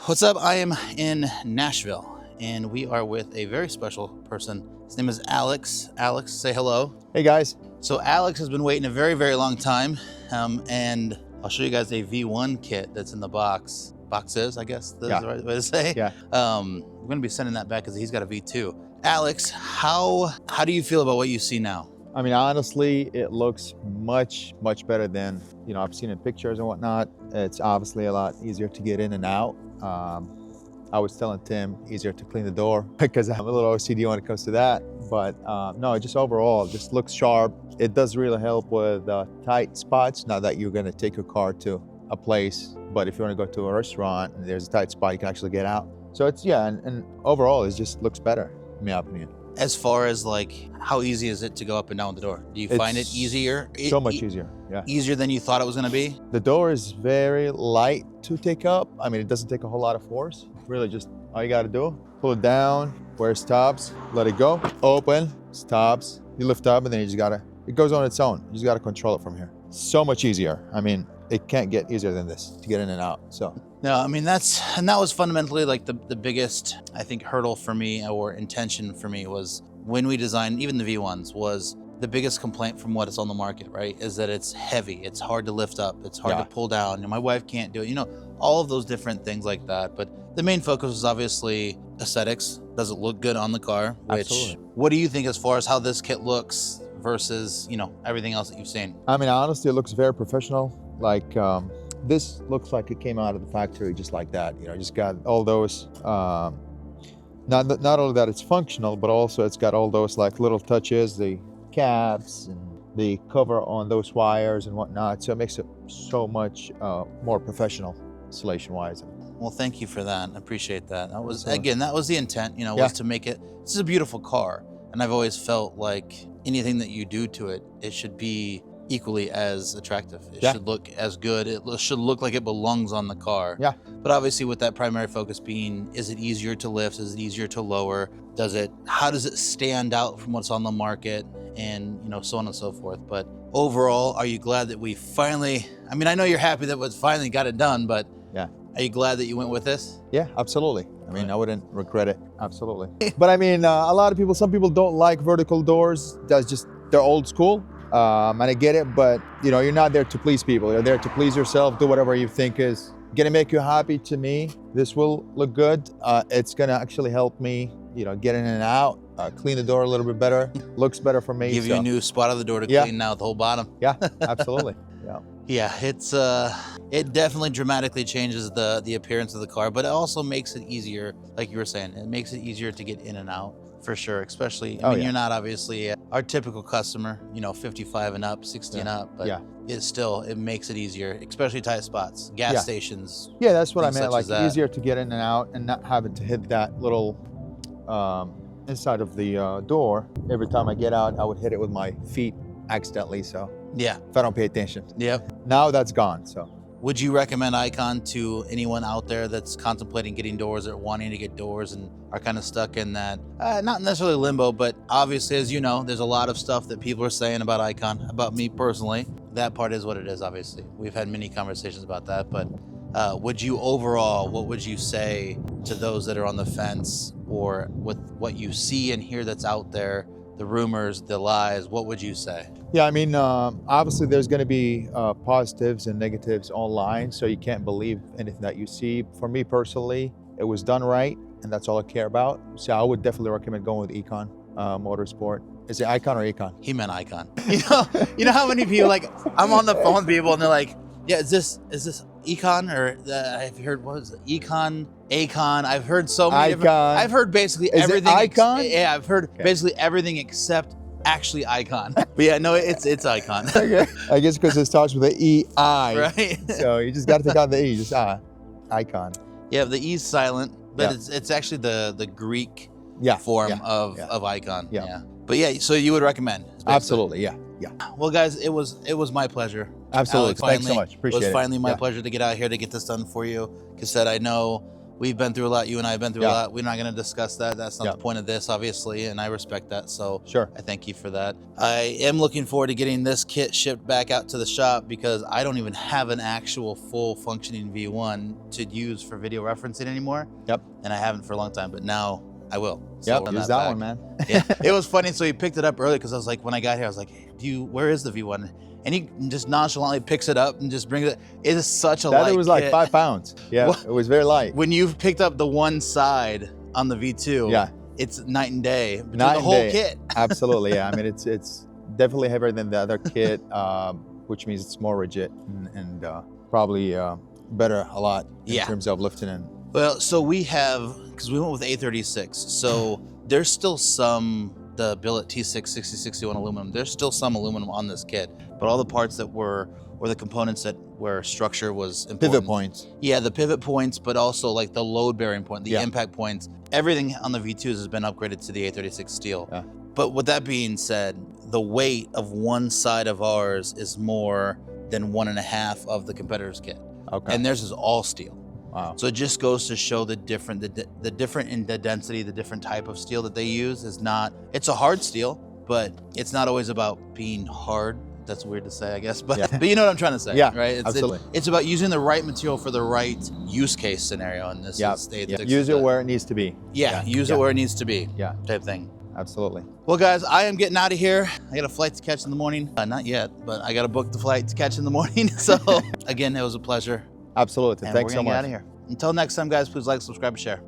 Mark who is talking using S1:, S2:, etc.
S1: What's up? I am in Nashville and we are with a very special person. His name is Alex. Alex, say hello.
S2: Hey guys.
S1: So Alex has been waiting a very, very long time. And I'll show you guys a V1 kit that's in the box. Boxes, I guess that's the right way to say.
S2: Yeah.
S1: We're gonna be sending that back because he's got a V2. Alex, how do you feel about what you see now?
S2: I mean, honestly, it looks much better than, I've seen in pictures and whatnot. It's obviously a lot easier to get in and out. I was telling Tim, easier to clean the door because I'm a little OCD when it comes to that. But no, just overall, it just looks sharp. It does really help with tight spots. Now that you're gonna take your car to a place, but if you wanna go to a restaurant and there's a tight spot, you can actually get out. So it's, and overall, it just looks better, in my opinion.
S1: As far as like, how easy is it to go up and down the door? Do you find it easier?
S2: So much easier, yeah.
S1: Easier than you thought it was gonna be?
S2: The door is very light to take up. I mean, it doesn't take a whole lot of force. Really just, all you gotta do, pull it down where it stops, let it go, open, stops, you lift up, and then you just gotta, it goes on its own. You just gotta control it from here. So much easier. I mean, it can't get easier than this to get in and out, so.
S1: No, I mean, that was fundamentally like the biggest, I think, hurdle for me or intention for me was when we designed, even the V1s, was the biggest complaint from what is on the market, right? Is that it's heavy, it's hard to lift up, it's hard to pull down, and my wife can't do it, all of those different things like that. But the main focus was obviously aesthetics. Does it look good on the car? Which, absolutely. What do you think as far as how this kit looks versus, everything else that you've seen? I
S2: mean, honestly, it looks very professional. Like, this looks like it came out of the factory just like that. Just got all those, not only that it's functional, but also it's got all those like little touches, the caps and the cover on those wires and whatnot. So it makes it so much more professional installation wise.
S1: Well, thank you for that. I appreciate that. That was, again, that was the intent, was to make it, this is a beautiful car. And I've always felt like anything that you do to it, it should be equally as attractive. It should look as good. It should look like it belongs on the car.
S2: Yeah.
S1: But obviously with that primary focus being, is it easier to lift? Is it easier to lower? How does it stand out from what's on the market? And, so on and so forth. But overall, are you glad that we finally, I mean, I know you're happy that we finally got it done, but
S2: yeah.
S1: Are you glad that you went with this?
S2: Yeah, absolutely. I mean, I wouldn't regret it. Absolutely. But I mean, some people don't like vertical doors. That's just, they're old school. And I get it, but you're not there to please people. You're there to please yourself, do whatever you think is gonna make you happy. To me, this will look good. It's gonna actually help me, get in and out, clean the door a little bit better, looks better for me.
S1: Give you a new spot of the door to clean out the whole bottom.
S2: Yeah, absolutely. Yeah.
S1: Yeah, it definitely dramatically changes the appearance of the car, but it also makes it easier, like you were saying, it makes it easier to get in and out. For sure, especially, I mean, you're not obviously our typical customer, 55 and up, 60 and up, but it makes it easier, especially tight spots, gas stations.
S2: Yeah, that's what I meant, like easier to get in and out and not having to hit that little inside of the door. Every time I get out, I would hit it with my feet accidentally, so if I don't pay attention. Yeah. Now that's gone, so.
S1: Would you recommend Eikon to anyone out there that's contemplating getting doors or wanting to get doors and are kind of stuck in that, not necessarily limbo, but obviously, as you know, there's a lot of stuff that people are saying about Eikon, about me personally. That part is what it is, obviously. We've had many conversations about that, but what would you say to those that are on the fence or with what you see and hear that's out there, the rumors, the lies, what would you say?
S2: Yeah, I mean, obviously there's going to be positives and negatives online, so you can't believe anything that you see. For me personally, it was done right, and that's all I care about. So I would definitely recommend going with Eikon Motorsport. Is it Eikon or Eikon?
S1: He meant Eikon. You know how many people, like, I'm on the phone with people and they're like, yeah, is this Eikon or I've heard, what is it? Eikon. I've heard so many different, I've heard basically everything.
S2: Eikon?
S1: Yeah, I've heard basically everything except actually Eikon. But yeah, no, it's Eikon.
S2: Okay. I guess because it starts with the E-I.
S1: Right.
S2: So you just got to take out the E, just Eikon.
S1: Yeah, the E's silent, but it's actually the Greek form of Eikon. Yeah. But yeah, so you would recommend?
S2: Absolutely, yeah.
S1: Well, guys, it was my pleasure.
S2: Absolutely, thanks so much. Appreciate it.
S1: It was finally my pleasure to get out here to get this done for you. Because I know we've been through a lot. You and I have been through a
S2: Yeah.
S1: lot. We're not going to discuss that. That's not
S2: Yeah.
S1: the point of this, obviously, and I respect that. So
S2: Sure.
S1: I thank you for that. I am looking forward to getting this kit shipped back out to the shop because I don't even have an actual full functioning V1 to use for video referencing anymore.
S2: Yep.
S1: And I haven't for a long time, but now I will.
S2: Yep,
S1: run
S2: use that
S1: back.
S2: one, man.
S1: Yeah, it was funny. So he picked it up early because I was like, when I got here, I was like, hey, where is the V1? And he just nonchalantly picks it up and just brings it. It is such a light
S2: That was like
S1: kit.
S2: 5 pounds. Yeah,
S1: What?
S2: it was very light.
S1: When you've picked up the one side on the V2,
S2: Yeah.
S1: it's night and day between
S2: Night
S1: the
S2: and
S1: whole
S2: day.
S1: kit.
S2: Absolutely, yeah. I mean, it's definitely heavier than the other kit, which means it's more rigid and probably better a lot in
S1: Yeah.
S2: terms of lifting and
S1: Well, so we have, because we went with A36, so there's still some, the billet T6 6061 aluminum, there's still some aluminum on this kit, but all the parts that were, or the components that where structure was important.
S2: pivot points.
S1: Yeah, the pivot points, but also like the load bearing point, the
S2: Yeah.
S1: impact points, everything on the V2s has been upgraded to the A36 steel.
S2: Yeah.
S1: But with that being said, the weight of one side of ours is more than 1.5 of the competitor's kit.
S2: Okay.
S1: And theirs is all steel.
S2: Wow.
S1: So it just goes to show the different in the density, the different type of steel that they use is not, it's a hard steel, but it's not always about being hard. That's weird to say, I guess, but
S2: Yeah.
S1: but you know what I'm trying to say,
S2: Yeah,
S1: right?
S2: absolutely.
S1: It's about using the right material for the right use case scenario, and this
S2: Yeah.
S1: is the
S2: Yeah. Use it where it needs to be.
S1: yeah, use
S2: Yeah.
S1: it where it needs to be,
S2: Yeah.
S1: type thing.
S2: Absolutely.
S1: Well, guys, I am getting out of here. I got a flight to catch in the morning. Not yet, but I got to book the flight to catch in the morning. So again, it was a pleasure.
S2: Absolutely.
S1: And
S2: Thanks
S1: we're
S2: so
S1: gonna get
S2: much.
S1: out of here. Until next time, guys, please like, subscribe, and share.